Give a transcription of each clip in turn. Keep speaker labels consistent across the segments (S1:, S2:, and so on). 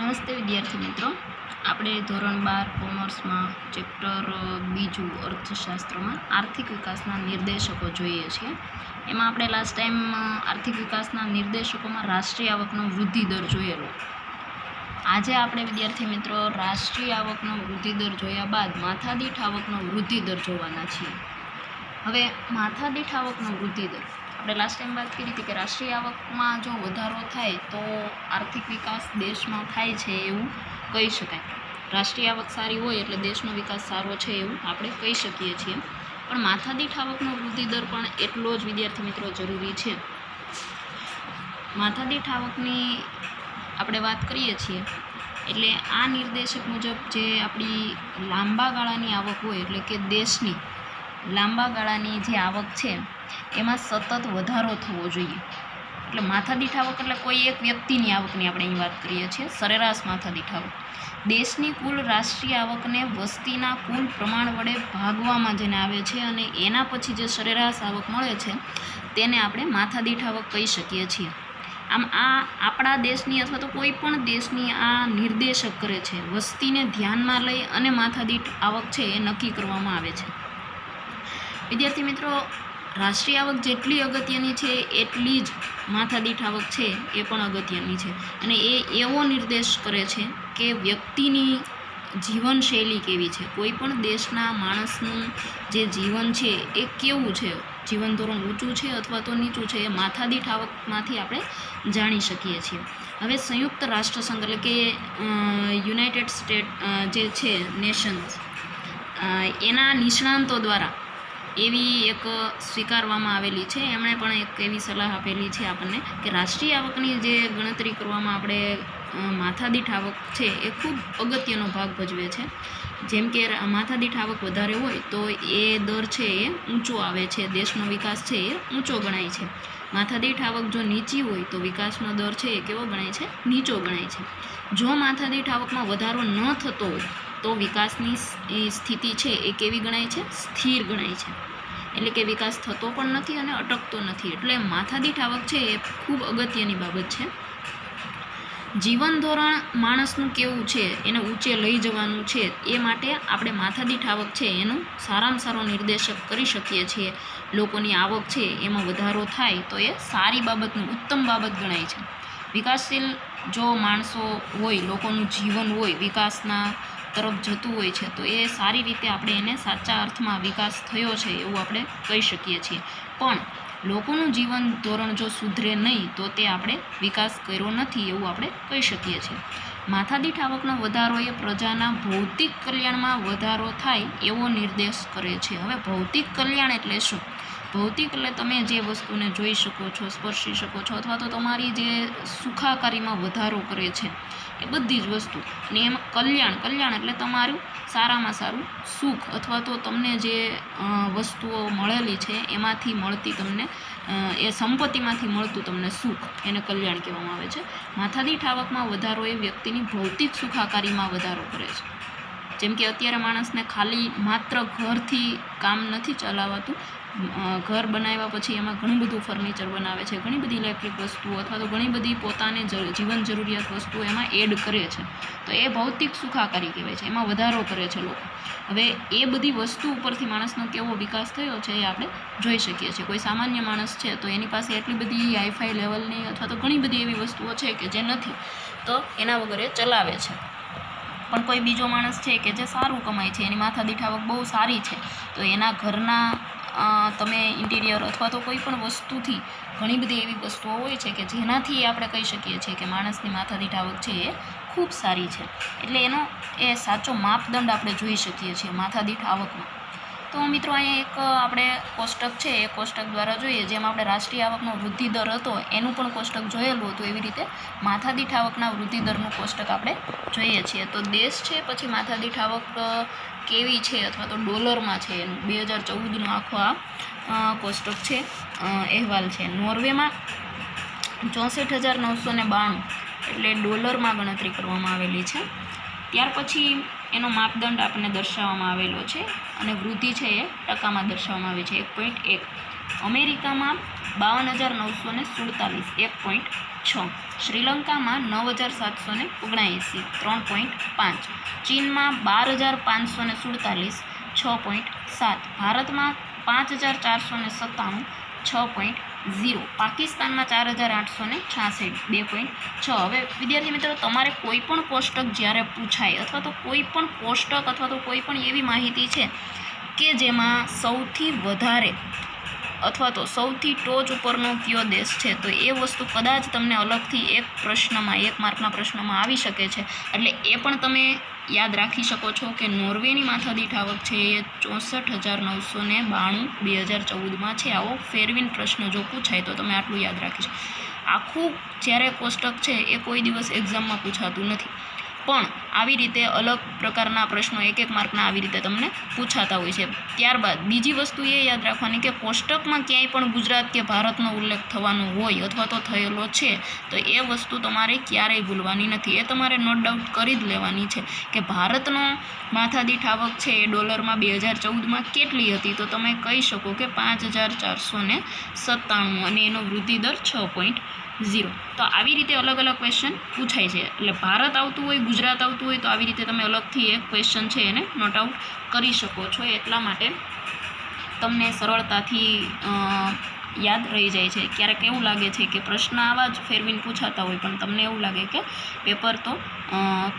S1: નમસ્તે વિદ્યાર્થી મિત્રો, આપણે ધોરણ 12 કોમર્સમાં ચેપ્ટર બીજું અર્થશાસ્ત્રમાં આર્થિક વિકાસના નિર્દેશકો જોઈએ છીએ. એમાં આપણે લાસ્ટ ટાઈમ આર્થિક વિકાસના નિર્દેશકોમાં રાષ્ટ્રીય આવકનો વૃદ્ધિ દર જોયેલો. આજે આપણે વિદ્યાર્થી મિત્રો રાષ્ટ્રીય આવકનો વૃદ્ધિ દર જોયા બાદ માથાદીઠ આવકનો વૃદ્ધિ દર જોવાના છીએ. હવે માથાદીઠ આવકનો વૃદ્ધિ દર આપણે લાસ્ટ ટાઈમ વાત કરી હતી કે રાષ્ટ્રીય આવકમાં જો વધારો થાય તો આર્થિક વિકાસ દેશમાં થાય છે એવું કહી શકાય. રાષ્ટ્રીય આવક સારી હોય એટલે દેશનો વિકાસ સારો છે એવું આપણે કહી શકીએ છીએ. પણ માથાદીઠ આવકનો વૃદ્ધિ દર પણ એટલો જ વિદ્યાર્થી મિત્રો જરૂરી છે. માથાદીઠ આવકની આપણે વાત કરીએ છીએ એટલે આ નિર્દેશક મુજબ જે આપણી લાંબા ગાળાની આવક હોય એટલે કે દેશની લાંબા ગાળાની જે આવક છે એમાં સતત વધારો થવો જોઈએ. એટલે માથાદીઠ આવક એટલે કોઈ એક વ્યક્તિની આવકની આપણે અહીં વાત કરીએ છીએ. સરેરાશ માથાદીઠ આવક દેશની કુલ રાષ્ટ્રીય આવકને વસ્તીના કુલ પ્રમાણ વડે ભાગવામાં જેને આવે છે અને એના પછી જે સરેરાશ આવક મળે છે તેને આપણે માથાદીઠ આવક કહી શકીએ છીએ. આમ આ આપણા દેશની અથવા તો કોઈ પણ દેશની આ નિર્દેશક કરે છે. વસ્તીને ધ્યાનમાં લઈ અને માથાદીઠ આવક છે એ નક્કી કરવામાં આવે છે. વિદ્યાર્થી મિત્રો, રાષ્ટ્રીય આવક જેટલી અગત્યની છે એટલી જ માથાદીઠ આવક છે એ પણ અગત્યની છે. અને એ એવો નિર્દેશ કરે છે કે વ્યક્તિની જીવનશૈલી કેવી છે, કોઈ પણ દેશના માણસનું જે જીવન છે એ કેવું છે, જીવન ધોરણ ઊંચું છે અથવા તો નીચું છે, એ માથાદીઠ આવકમાંથી આપણે જાણી શકીએ છીએ. હવે સંયુક્ત રાષ્ટ્રસંઘ એટલે કે યુનાઇટેડ સ્ટેટ જે છે નેશન્સ, એના નિષ્ણાંતો દ્વારા એવી એક સ્વીકારવામાં આવેલી છે. એમણે પણ એક એવી સલાહ આપેલી છે આપણને કે રાષ્ટ્રીય આવકની જે ગણતરી કરવામાં આપણે માથાદીઠ આવક છે એ ખૂબ અગત્યનો ભાગ ભજવે છે. જેમ કે માથાદીઠ આવક વધારે હોય તો એ દર છે એ ઊંચો આવે છે, દેશનો વિકાસ છે એ ઊંચો ગણાય છે. માથાદીઠ આવક જો નીચી હોય તો વિકાસનો દર છે એ કેવો ગણાય છે? નીચો ગણાય છે. જો માથાદીઠ આવકમાં વધારો ન થતો હોય તો વિકાસની સ્થિતિ છે એ કેવી ગણાય છે? સ્થિર ગણાય છે. એટલે કે વિકાસ થતો પણ નથી અને અટકતો નથી. એટલે માથાદીઠ આવક છે એ ખૂબ અગત્યની બાબત છે. જીવન ધોરણ માણસનું કેવું છે એને ઊંચે લઈ જવાનું છે એ માટે આપણે માથાદીઠ આવક છે એનું સારામાં સારો નિર્દેશક કરી શકીએ છીએ. લોકોની આવક છે એમાં વધારો થાય તો એ સારી બાબતનું ઉત્તમ બાબત ગણાય છે. વિકાસશીલ જો માણસો હોય, લોકોનું જીવન હોય વિકાસના તરફ જતું હોય છે તો એ સારી રીતે આપણે એને સાચા અર્થમાં વિકાસ થયો છે એવું આપણે કહી શકીએ છીએ. પણ લોકોનું જીવન ધોરણ જો સુધરે નહીં તો તે આપણે વિકાસ કર્યો નથી એવું આપણે કહી શકીએ છીએ. માથાદીઠ આવકનો વધારો એ પ્રજાના ભૌતિક કલ્યાણમાં વધારો થાય એવો નિર્દેશ કરે છે. હવે ભૌતિક કલ્યાણ એટલે શું? ભૌતિક એટલે તમે જે વસ્તુને જોઈ શકો છો, સ્પર્શી શકો છો અથવા તો તમારી જે સુખાકારીમાં વધારો કરે છે એ બધી જ વસ્તુ. અને એમાં કલ્યાણ એટલે તમારું સારામાં સારું સુખ અથવા તો તમને જે વસ્તુઓ મળેલી છે એમાંથી મળતી તમને એ સંપત્તિમાંથી મળતું તમને સુખ, એને કલ્યાણ કહેવામાં આવે છે. માથાદીઠ આવકમાં વધારો એ વ્યક્તિની ભૌતિક સુખાકારીમાં વધારો કરે છે. જેમ કે અત્યારે માણસને ખાલી માત્ર ઘરથી કામ નથી ચલાવાતું. ઘર બનાવ્યા પછી એમાં ઘણું બધું ફર્નિચર બનાવે છે, ઘણી બધી ઇલેક્ટ્રિક વસ્તુઓ અથવા તો ઘણી બધી પોતાને જીવન જરૂરિયાત વસ્તુઓ એમાં એડ કરે છે. તો એ ભૌતિક સુખાકારી કહેવાય છે, એમાં વધારો કરે છે લોકો. હવે એ બધી વસ્તુ ઉપરથી માણસનો કેવો વિકાસ થયો છે એ આપણે જોઈ શકીએ છીએ. કોઈ સામાન્ય માણસ છે તો એની પાસે એટલી બધી હાઈફાઈ લેવલની અથવા તો ઘણી બધી એવી વસ્તુઓ છે કે જે નથી, તો એના વગર એ ચલાવે છે. પણ કોઈ બીજો માણસ છે કે જે સારું કમાય છે, એની માથાદીઠ આવક બહુ સારી છે, તો એના ઘરના તમે ઇન્ટિરિયર અથવા તો કોઈ પણ વસ્તુથી ઘણી બધી એવી વસ્તુઓ હોય છે કે જેનાથી આપણે કહી શકીએ છીએ કે માણસની માથાદીઠ આવક છે એ ખૂબ સારી છે. એટલે એનો એ સાચો માપદંડ આપણે જોઈ શકીએ છીએ માથાદીઠ આવકમાં. તો મિત્રો અહીંયા એક આપણે કોષ્ટક છે એ કોષ્ટક દ્વારા જોઈએ. જેમ આપણે રાષ્ટ્રીય આવકનો વૃદ્ધિ દર હતો એનું પણ કોષ્ટક જોયેલું હતું, એવી રીતે માથાદીઠ આવકના વૃદ્ધિ દરનું કોષ્ટક આપણે જોઈએ છીએ. તો દેશ છે પછી માથાદીઠ આવક કેવી છે અથવા તો ડોલરમાં છે એનું 2014નો આખો આ કોષ્ટક છે, અહેવાલ છે. નોર્વેમાં 64,992 એટલે ડોલરમાં ગણતરી કરવામાં આવેલી છે. ત્યાર પછી એનો માપદંડ આપણને દર્શાવવામાં આવેલો છે અને વૃદ્ધિ છે એ ટકામાં દર્શાવવામાં આવી છે 1.1. અમેરિકામાં 52,947 1.6, શ્રીલંકામાં 9,779 3.5, ચીનમાં 12,547 6.7, ભારતમાં 5,497 6.0, પાકિસ્તાનમાં 4,866 2.6. હવે વિદ્યાર્થી મિત્રો, તમારે કોઈ પણ કોષ્ટક જ્યારે પૂછાય અથવા તો કોઈ પણ કોષ્ટક અથવા તો કોઈ પણ એવી માહિતી છે કે જેમાં સૌથી વધારે અથવા તો સૌથી ટોચ ઉપરનો કયો દેશ છે, તો એ વસ્તુ કદાચ તમને અલગથી એક પ્રશ્નમાં, 1 માર્કના પ્રશ્નમાં આવી શકે છે. એટલે એ પણ તમે યાદ રાખી શકો છો કે નોર્વેની માથાદીઠ આવક છે એ 64,992 2014માં છે. આવો ફેરવીન પ્રશ્ન જો પૂછાય તો તમે આટલું યાદ રાખી શકો. આખું જ્યારે કોષ્ટક છે એ કોઈ દિવસ એક્ઝામમાં પૂછાતું નથી, પણ આવી રીતે અલગ પ્રકારના પ્રશ્નો 1 માર્કના આવી રીતે તમને પૂછાતા હોય છે. ત્યારબાદ બીજી વસ્તુ એ યાદ રાખવાની કે કોષ્ટકમાં ક્યાંય પણ ગુજરાત કે ભારતનો ઉલ્લેખ થવાનો હોય અથવા તો થયેલો છે તો એ વસ્તુ તમારે ક્યારેય ભૂલવાની નથી. એ તમારે નોટ ડાઉન કરી જ લેવાની છે કે ભારતનો માથાદીઠ આવક છે એ ડોલરમાં 2014માં કેટલી હતી, તો તમે કહી શકો કે 5,497 અને એનો વૃદ્ધિ દર 6.0. તો આવી રીતે અલગ અલગ ક્વેશ્ચન પૂછાય છે. એટલે ભારત આવતું હોય, ગુજરાત આવતું હોય તો આવી રીતે તમે અલગથી એક ક્વેશ્ચન છે એને નોટ આઉટ કરી શકો છો. એટલા માટે તમને સરળતાથી યાદ રહી જાય છે. ક્યારેક એવું લાગે છે કે પ્રશ્ન આવા જ ફેરવીને પૂછાતા હોય પણ તમને એવું લાગે કે પેપર તો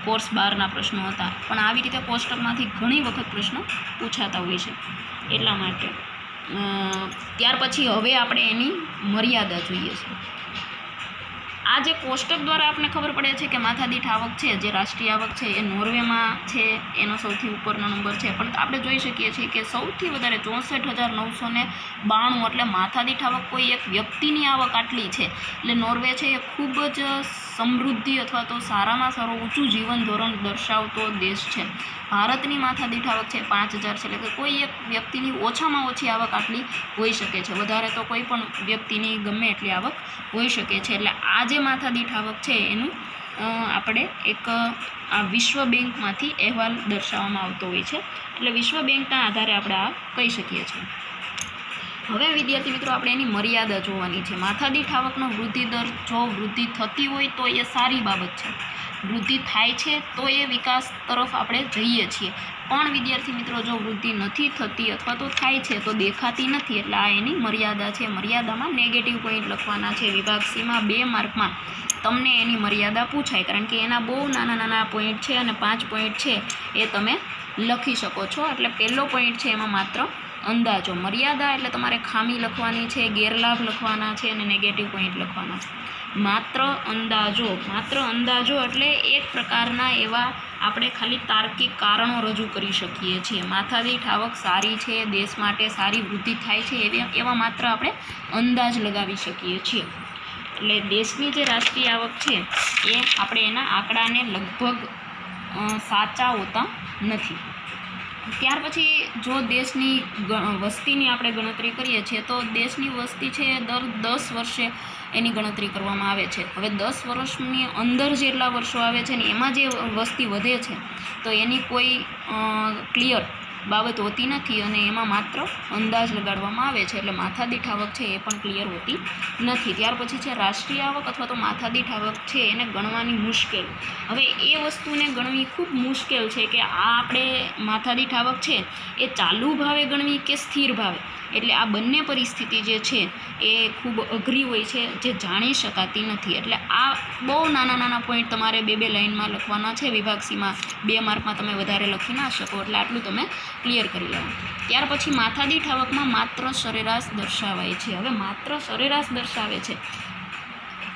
S1: કોર્સ 12ના પ્રશ્નો હતા, પણ આવી રીતે કોષ્ટકમાંથી ઘણી વખત પ્રશ્નો પૂછાતા હોય છે. એટલા માટે ત્યાર પછી હવે આપણે એની મર્યાદા જોઈએ છે. આ જે કોષ્ટક દ્વારા આપણને ખબર પડે છે કે માથાદીઠ આવક છે, જે રાષ્ટ્રીય આવક છે એ નોર્વેમાં છે, એનો સૌથી ઉપરનો નંબર છે, પણ આપણે જોઈ શકીએ છીએ કે સૌથી વધારે 64,992 એટલે માથાદીઠ આવક કોઈ એક વ્યક્તિની આવક આટલી છે. એટલે નોર્વે છે એ ખૂબ જ સમૃદ્ધિ અથવા તો સારામાં સારું ઊંચું જીવન ધોરણ દર્શાવતો દેશ છે. ભારતની માથાદીઠ આવક છે 5,000 છે, એટલે કે કોઈ એક વ્યક્તિની ઓછામાં ઓછી આવક આટલી હોઈ શકે છે, વધારે તો કોઈ પણ વ્યક્તિની ગમે એટલી આવક હોઈ શકે છે. એટલે આ જે માથાદીઠ આવક છે એનું આપણે એક આ વિશ્વ બેંકમાંથી અહેવાલ દર્શાવવામાં આવતો હોય છે. એટલે વિશ્વ બેંકના આધારે આપણે આ કહી શકીએ છીએ. હવે વિદ્યાર્થી મિત્રો, આપણે એની મર્યાદા જોવાની છે. માથાદીઠ આવકનો વૃદ્ધિ દર જો વૃદ્ધિ થતી હોય તો એ સારી બાબત છે, વૃદ્ધિ થાય છે તો એ વિકાસ તરફ આપણે જઈએ છીએ. પણ વિદ્યાર્થી મિત્રો, જો વૃદ્ધિ નથી થતી અથવા તો થાય છે તો દેખાતી નથી, એટલે આ એની મર્યાદા છે. મર્યાદામાં નેગેટિવ પોઈન્ટ લખવાના છે. વિભાગ સીમાં 2 માર્કમાં તમને એની મર્યાદા પૂછાય, કારણ કે એના બહુ નાના નાના પોઈન્ટ છે અને 5 પોઈન્ટ છે એ તમે લખી શકો છો. એટલે પહેલો પોઈન્ટ છે એમાં માત્ર અંદાજો. મર્યાદા એટલે તમારે ખામી લખવાની છે, ગેરલાભ લખવાના છે અને નેગેટિવ પોઈન્ટ લખવાના છે. માત્ર અંદાજો, માત્ર અંદાજો એટલે એક પ્રકારના એવા આપણે ખાલી તાર્કિક કારણો રજૂ કરી શકીએ છીએ. માથાદીઠ આવક સારી છે, દેશ માટે સારી વૃદ્ધિ થાય છે, એવા માત્ર આપણે અંદાજ લગાવી શકીએ છીએ. એટલે દેશની જે રાષ્ટ્રીય આવક છે એ આપણે એના આંકડાને લગભગ સાચા હોતા નથી. ત્યાર પછી જો દેશની વસ્તીની આપણે ગણતરી કરીએ છીએ તો દેશની વસ્તી છે દર 10 વર્ષે એની ગણતરી કરવામાં આવે છે. હવે 10 વર્ષની અંદર જેટલા વર્ષો આવે છે ને એમાં જે વસ્તી વધે છે તો એની કોઈ ક્લિયર બાબત હોતી નથી અને એમાં માત્ર અંદાજ લગાડવામાં આવે છે. એટલે માથાદીઠ આવક છે એ પણ ક્લિયર હોતી નથી. ત્યાર પછી છે રાષ્ટ્રીય આવક અથવા તો માથાદીઠ આવક છે એને ગણવાની મુશ્કેલ. હવે એ વસ્તુને ગણવી ખૂબ મુશ્કેલ છે કે આ આપણે માથાદીઠ આવક છે એ ચાલુ ભાવે ગણવી કે સ્થિર ભાવે. એટલે આ બંને પરિસ્થિતિ જે છે એ ખૂબ અઘરી હોય છે, જે જાણી શકાતી નથી. એટલે આ બહુ નાના નાના પોઈન્ટ તમારે 2 લાઇનમાં લખવાના છે. વિભાગ સીમાં 2 માર્કમાં તમે વધારે લખી ના શકો, એટલે આટલું તમે ક્લિયર કરી લેવાનું. ત્યાર પછી માથાદીઠ આવકમાં માત્ર સરેરાશ દર્શાવાય છે. હવે માત્ર સરેરાશ દર્શાવે છે.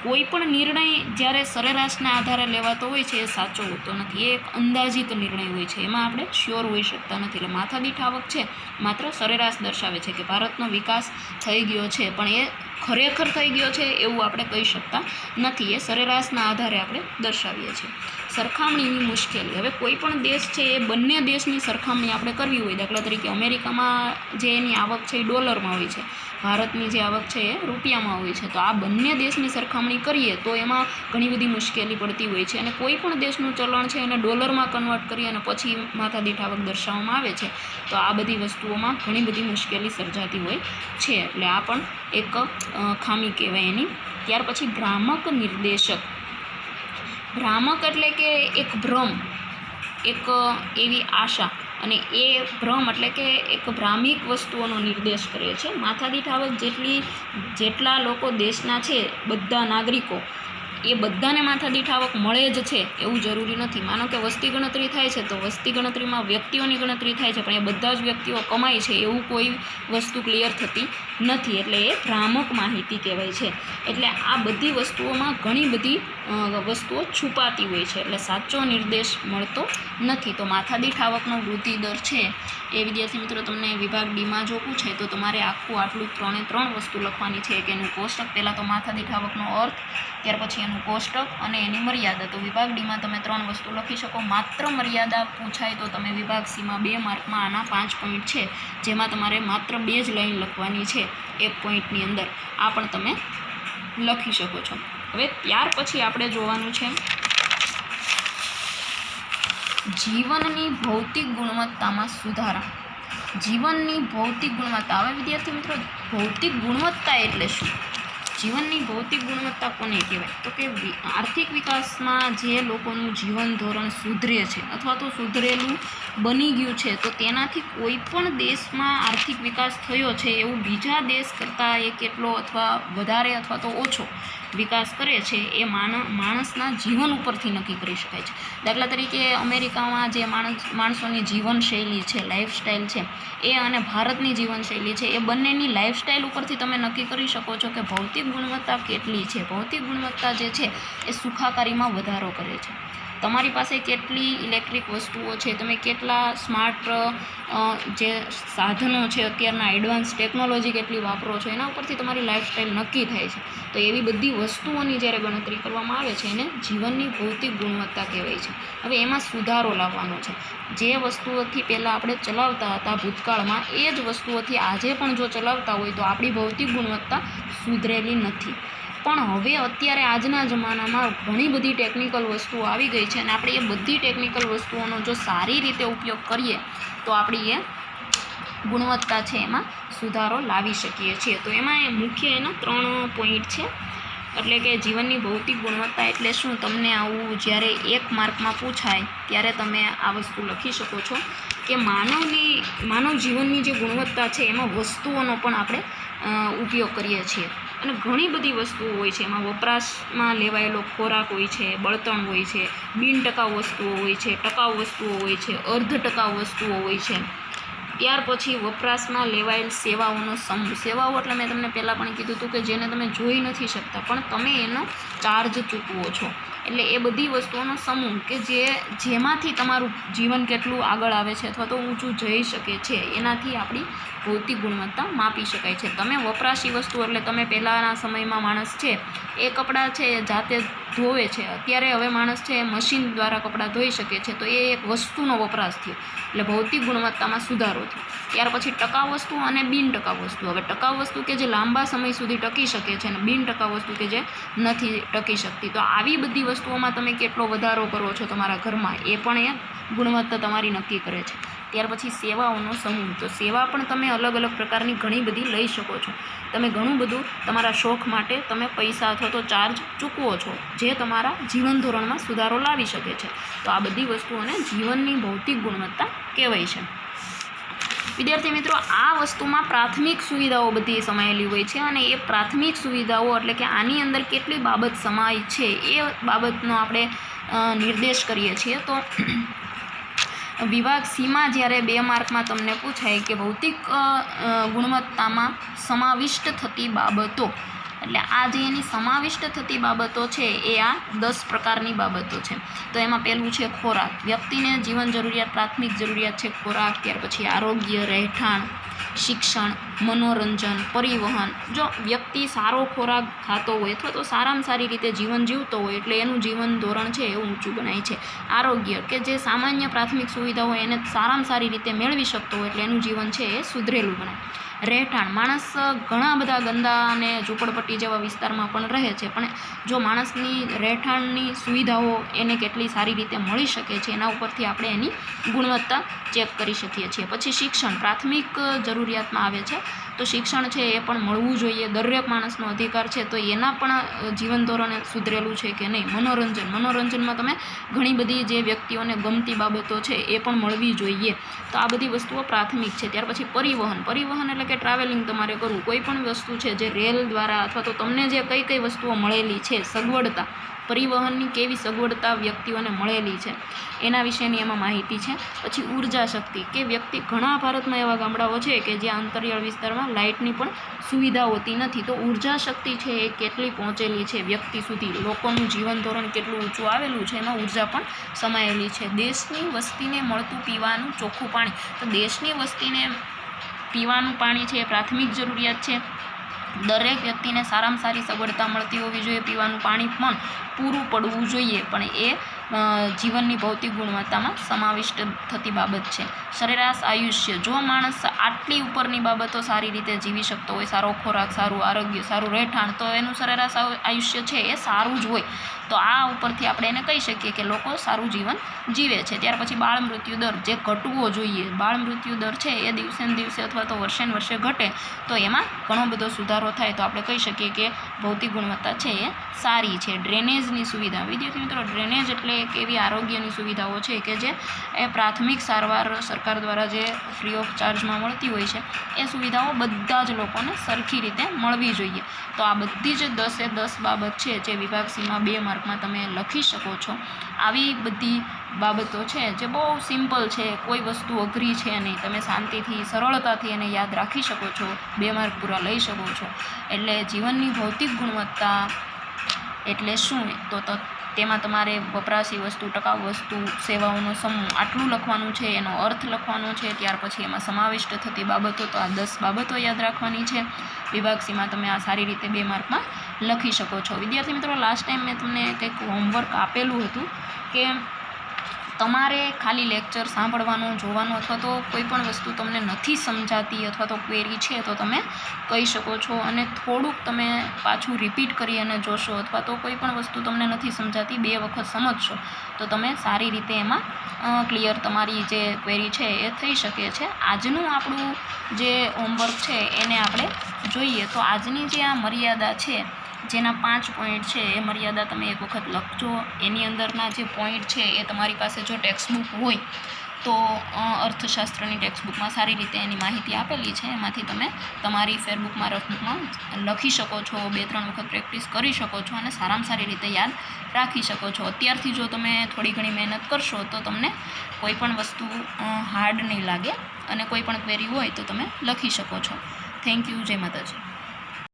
S1: કોઈ પણ નિર્ણય જ્યારે સરેરાશના આધારે લેવાતો હોય છે એ સાચો હોતો નથી, એ એક અંદાજિત નિર્ણય હોય છે, એમાં આપણે શ્યોર હોઈ શકતા નથી. એટલે માથાદીઠ આવક છે માત્ર સરેરાશ દર્શાવે છે કે ભારતનો વિકાસ થઈ ગયો છે, પણ એ ખરેખર થઈ ગયો છે એવું આપણે કહી શકતા નથી. એ સરેરાશના આધારે આપણે દર્શાવીએ છીએ. સરખામણીની મુશ્કેલી. હવે કોઈ પણ દેશ છે એ બંને દેશની સરખામણી આપણે કરવી હોય, દાખલા તરીકે અમેરિકામાં જે એની આવક છે એ ડોલરમાં હોય છે, ભારતની જે આવક છે એ રૂપિયામાં હોય છે. તો આ બંને દેશની સરખામણી કરીએ તો એમાં ઘણી બધી મુશ્કેલી પડતી હોય છે, અને કોઈ પણ દેશનું ચલણ છે એને ડોલરમાં કન્વર્ટ કરી અને પછી માથાદીઠ આવક દર્શાવવામાં આવે છે. તો આ બધી વસ્તુઓમાં ઘણી બધી મુશ્કેલી સર્જાતી હોય છે. એટલે આ પણ એક ખામી કહેવાય એની. ત્યાર પછી ભ્રામક નિર્દેશક. ભ્રામક એટલે કે એક ભ્રમ, એક એવી આશા, અને એ ભ્રમ એટલે કે એક ભ્રામિક વસ્તુઓનો નિર્દેશ કરે છે. માથાદીઠ આવક જેટલા લોકો દેશના છે, બધા નાગરિકો, એ બધાને માથાદીઠ આવક મળે જ છે એવું જરૂરી નથી. માનો કે વસ્તી ગણતરી થાય છે તો વસ્તી ગણતરીમાં વ્યક્તિઓની ગણતરી થાય છે, પણ એ બધા જ વ્યક્તિઓ કમાય છે એવું કોઈ વસ્તુ ક્લિયર થતી નથી. એટલે એ ભ્રામક માહિતી કહેવાય છે. એટલે આ બધી વસ્તુઓમાં ઘણી બધી વસ્તુઓ છુપાતી હોય છે, એટલે સાચો નિર્દેશ મળતો નથી. તો માથાદીઠ આવકનો વૃદ્ધિ દર છે એ વિદ્યાર્થી મિત્રો તમને વિભાગ ડીમાં જો પૂછે તો તમારે આખું આટલું 3 વસ્તુ લખવાની છે. કે એનું કોષ્ટક, પહેલાં તો માથાદીઠ આવકનો અર્થ, ત્યાર પછી એનું કોષ્ટક અને એની મર્યાદા. તો વિભાગ ડીમાં તમે 3 વસ્તુ લખી શકો. માત્ર મર્યાદા પૂછાય તો તમે વિભાગ સીમાં 2 માર્કમાં આના 5 પોઈન્ટ છે, જેમાં તમારે માત્ર 2 જ લાઈન લખવાની છે 1 પોઈન્ટની અંદર. આ પણ તમે લખી શકો છો. હવે ત્યાર પછી આપણે જોવાનું છે જીવનની ભૌતિક ગુણવત્તામાં સુધારા. જીવનની ભૌતિક ગુણવત્તા. હવે વિદ્યાર્થી મિત્રો, ભૌતિક ગુણવત્તા એટલે શું? જીવનની ભૌતિક ગુણવત્તા કોને કહેવાય? તો કે આર્થિક વિકાસમાં જે લોકોનું જીવન ધોરણ સુધરે છે અથવા તો સુધરેલું બની ગયું છે, તો તેનાથી કોઈ પણ દેશમાં આર્થિક વિકાસ થયો છે એવું બીજા દેશ કરતાં એ કેટલો અથવા વધારે અથવા તો ઓછો વિકાસ કરે છે એ માણસના જીવન ઉપરથી નક્કી કરી શકાય છે. દાખલા તરીકે અમેરિકામાં જે માણસોની જીવનશૈલી છે, લાઈફસ્ટાઈલ છે, એ અને ભારતની જીવનશૈલી છે, એ બંનેની લાઈફસ્ટાઈલ ઉપરથી તમે નક્કી કરી શકો છો કે ભૌતિક ગુણવત્તા કેટલી છે. ભૌતિક ગુણવત્તા જે છે એ સુખાકારીમાં વધારો કરે છે. તમારી પાસે કેટલી ઇલેક્ટ્રિક વસ્તુઓ છે, તમે કેટલા સ્માર્ટ જે સાધનો છે, અત્યારના એડવાન્સ ટેકનોલોજી કેટલી વાપરો છો, એના ઉપરથી તમારી લાઈફસ્ટાઈલ નક્કી થાય છે. તો એવી બધી વસ્તુઓની જ્યારે ગણતરી કરવામાં આવે છે એને જીવનની ભૌતિક ગુણવત્તા કહેવાય છે. હવે એમાં સુધારો લાવવાનો છે. જે વસ્તુઓથી પહેલાં આપણે ચલાવતા હતા ભૂતકાળમાં, એ જ વસ્તુઓથી આજે પણ જો ચલાવતા હોય તો આપણી ભૌતિક ગુણવત્તા સુધરેલી નથી. પણ હવે અત્યારે આજના જમાનામાં ઘણી બધી ટેકનિકલ વસ્તુઓ આવી ગઈ છે, અને આપણે એ બધી ટેકનિકલ વસ્તુઓનો જો સારી રીતે ઉપયોગ કરીએ તો આપણી એ ગુણવત્તા છે એમાં સુધારો લાવી શકીએ છીએ. તો એમાં મુખ્ય એના 3 પોઈન્ટ છે. એટલે કે જીવનની ભૌતિક ગુણવત્તા એટલે શું? તમને આવું જ્યારે 1 માર્કમાં પૂછાય ત્યારે તમે આ વસ્તુ લખી શકો છો કે માનવ જીવનની જે ગુણવત્તા છે એમાં વસ્તુઓનો પણ આપણે ઉપયોગ કરીએ છીએ. અને ઘણી બધી વસ્તુઓ હોય છે, એમાં વપરાશમાં લેવાયેલો ખોરાક હોય છે, બળતણ હોય છે, બિનટકાઉ વસ્તુઓ હોય છે, ટકાઉ વસ્તુઓ હોય છે, અર્ધ ટકાઉ વસ્તુઓ હોય છે. ત્યાર પછી વપરાશમાં લેવાયેલ સેવાઓનો સમૂહ. સેવાઓ એટલે મેં તમને પહેલાં પણ કીધું હતું કે જેને તમે જોઈ નથી શકતા પણ તમે એનો ચાર્જ ચૂકવો છો. એટલે એ બધી વસ્તુઓનો સમૂહ કે જેમાંથી તમારું જીવન કેટલું આગળ આવે છે અથવા તો ઊંચું જઈ શકે છે, એનાથી આપણી ભૌતિક ગુણવત્તા માપી શકાય છે. તમે વપરાશી વસ્તુ એટલે તમે પહેલાંના સમયમાં માણસ છે એ કપડાં છે એ જાતે ધોવે છે, અત્યારે હવે માણસ છે એ મશીન દ્વારા કપડાં ધોઈ શકે છે. તો એ એક વસ્તુનો વપરાશ થયો, એટલે ભૌતિક ગુણવત્તામાં સુધારો થયો. ત્યાર પછી ટકાઉ વસ્તુ અને બિનટકાઉ વસ્તુ. હવે ટકાઉ વસ્તુ કે જે લાંબા સમય સુધી ટકી શકે છે, અને બિનટકાઉ વસ્તુ કે જે નથી ટકી શકતી. તો આવી બધી વસ્તુઓમાં તમે કેટલો વધારો કરો છો તમારા ઘરમાં, એ પણ એ ગુણવત્તા તમારી નક્કી કરે છે. ત્યાર પછી સેવાઓનો સમૂહ. તો સેવા પણ તમે અલગ અલગ પ્રકારની ઘણી બધી લઈ શકો છો. તમે ઘણું બધું તમારા શોખ માટે તમે પૈસા અથવા તો ચાર્જ ચૂકવો છો, જે તમારા જીવન ધોરણમાં સુધારો લાવી શકે છે. તો આ બધી વસ્તુઓને જીવનની ભૌતિક ગુણવત્તા કહેવાય છે. વિદ્યાર્થી મિત્રો, આ વસ્તુમાં પ્રાથમિક સુવિધાઓ બધી સમાયેલી હોય છે, અને એ પ્રાથમિક સુવિધાઓ એટલે કે આની અંદર કેટલી બાબત સમાય છે એ બાબતનો આપણે નિર્દેશ કરીએ છીએ. તો વિભાગ સીમાં જ્યારે 2 માર્કમાં તમને પૂછાય કે ભૌતિક ગુણવત્તામાં સમાવિષ્ટ થતી બાબતો, એટલે આ જે એની સમાવિષ્ટ થતી બાબતો છે એ આ 10 પ્રકારની બાબતો છે. તો એમાં પહેલું છે ખોરાક. વ્યક્તિને જીવન જરૂરિયાત, પ્રાથમિક જરૂરિયાત છે ખોરાક. ત્યાર પછી આરોગ્ય, રહેઠાણ, શિક્ષણ, મનોરંજન, પરિવહન. જો વ્યક્તિ સારો ખોરાક ખાતો હોય અથવા તો સારામાં સારી રીતે જીવન જીવતો હોય એટલે એનું જીવન ધોરણ છે એ ઊંચું ગણાય છે. આરોગ્ય કે જે સામાન્ય પ્રાથમિક સુવિધા હોય એને સારામાં સારી રીતે મેળવી શકતો હોય એટલે એનું જીવન છે એ સુધરેલું ગણાય. રહેઠાણ, માણસ ઘણા બધા ગંદા અને ઝૂંપડપટ્ટી જેવા વિસ્તારમાં પણ રહે છે, પણ જો માણસની રહેઠાણની સુવિધાઓ એને કેટલી સારી રીતે મળી શકે છે એના ઉપરથી આપણે એની ગુણવત્તા ચેક કરી શકીએ છીએ. પછી શિક્ષણ પ્રાથમિક જરૂરિયાતમાં આવે છે, તો શિક્ષણ છે એ પણ મળવું જોઈએ. દરેક માણસનો અધિકાર છે, તો એના પણ જીવન ધોરણ સુધરેલું છે કે નહીં. મનોરંજનમાં તમે ઘણી બધી જે વ્યક્તિઓને ગમતી બાબતો છે એ પણ મળવી જોઈએ. તો આ બધી વસ્તુઓ પ્રાથમિક છે. ત્યાર પછી પરિવહન એટલે કે ટ્રાવેલિંગ તમારે કરવું. કોઈ પણ વસ્તુ છે જે રેલ દ્વારા અથવા તો તમને જે કઈ વસ્તુઓ મળેલી છે, સગવડતા, પરિવહનની કેવી સગવડતા વ્યક્તિઓને મળેલી છે એના વિશેની એમાં માહિતી છે. પછી ઉર્જા શક્તિ, કે વ્યક્તિ ઘણા ભારતમાં એવા ગામડાઓ છે કે જ્યાં અંતરિયાળ વિસ્તારમાં લાઇટની પણ સુવિધા હોતી નથી, તો ઉર્જા શક્તિ છે એ કેટલી પહોંચેલી છે વ્યક્તિ સુધી, લોકોનું જીવન ધોરણ કેટલું ઊંચું આવેલું છે, એમાં ઉર્જા પણ સમાયેલી છે. દેશની વસ્તીને મળતું પીવાનું ચોખ્ખું પાણી, તો દેશની વસ્તીને પીવાનું પાણી છે એ પ્રાથમિક જરૂરિયાત છે. દરેક વ્યક્તિને સારામાં સારી સગવડતા મળતી હોવી જોઈએ. પીવાનું પાણી પણ પૂરું પડવું જોઈએ, પણ એ જીવનની ભૌતિક ગુણવત્તામાં સમાવિષ્ટ થતી બાબત છે. સરેરાશ આયુષ્ય, જો માણસ આટલી ઉપરની બાબતો સારી રીતે જીવી શકતો હોય, સારો ખોરાક, સારું આરોગ્ય, સારું રહેઠાણ, તો એનું સરેરાશ આયુષ્ય છે એ સારું જ હોય. તો આ ઉપરથી આપણે એને કહી શકીએ કે લોકો સારું જીવન જીવે છે. ત્યાર પછી બાળ મૃત્યુ દર જે ઘટવો જોઈએ. બાળ મૃત્યુ દર છે એ દિવસે ને દિવસે અથવા તો વર્ષે ને વર્ષે ઘટે, તો એમાં ઘણો બધો સુધારો થાય. તો આપણે કહી શકીએ કે ભૌતિક ગુણવત્તા છે એ સારી છે. ડ્રેનેજની સુવિધા, વિદ્યાર્થી મિત્રો, ડ્રેનેજ એટલે એક એવી આરોગ્યની સુવિધાઓ છે કે જે એ પ્રાથમિક સારવાર સરકાર દ્વારા જે ફ્રી ઓફ ચાર્જમાં મળતી હોય છે, એ સુવિધાઓ બધા જ લોકોને સરખી રીતે મળવી જોઈએ. તો આ બધી જ 10 એ 10 બાબત છે જે વિભાગ સીમાં 2 માર્કમાં તમે લખી શકો છો. આવી બધી બાબતો છે જે બહુ સિમ્પલ છે, કોઈ વસ્તુ અઘરી છે નહીં. તમે શાંતિથી, સરળતાથી એને યાદ રાખી શકો છો, 2 માર્ક પૂરા લઈ શકો છો. એટલે જીવનની ભૌતિક ગુણવત્તા એટલે શું, તો તેમાં તમારે વપરાશી વસ્તુ, ટકાઉ વસ્તુ, સેવાઓનો સમૂહ આટલું લખવાનું છે, એનો અર્થ લખવાનો છે. ત્યાર પછી એમાં સમાવિષ્ટ થતી બાબતો, તો આ 10 બાબતો યાદ રાખવાની છે. વિભાગ સીમાં તમે આ સારી રીતે 2 માર્કમાં લખી શકો છો. વિદ્યાર્થી મિત્રો, લાસ્ટ ટાઈમ મેં તમને કંઈક હોમવર્ક આપેલું હતું કે તમારે ખાલી લેક્ચર સાંભળવાનું, જોવાનું, અથવા તો કોઈ પણ વસ્તુ તમને નથી સમજાતી અથવા તો ક્વેરી છે તો તમે કહી શકો છો, અને થોડુંક તમે પાછું રિપીટ કરી અને જોશો, અથવા તો કોઈ પણ વસ્તુ તમને નથી સમજાતી 2 વખત સમજશો તો તમે સારી રીતે એમાં ક્લિયર તમારી જે ક્વેરી છે એ થઈ શકે છે. આજનું આપણું જે હોમવર્ક છે એને આપણે જોઈએ. તો આજની જે આ મર્યાદા છે, જેના 5 પોઈન્ટ છે, એ મર્યાદા તમે એક વખત લખજો. એની અંદરના જે પોઈન્ટ છે એ તમારી પાસે જો ટેક્સ્ટબુક હોય તો અર્થશાસ્ત્રની ટેક્સ્ટબુકમાં સારી રીતે એની માહિતી આપેલી છે, એમાંથી તમે તમારી ફેરબુકમાં, રફબુકમાં લખી શકો છો. 2-3 વખત પ્રેક્ટિસ કરી શકો છો અને સારામાં સારી રીતે યાદ રાખી શકો છો. અત્યારથી જો તમે થોડી ઘણી મહેનત કરશો તો તમને કોઈ પણ વસ્તુ હાર્ડ નહીં લાગે, અને કોઈ પણ ક્વેરી હોય તો તમે લખી શકો છો. Thank you. જય માતાજી.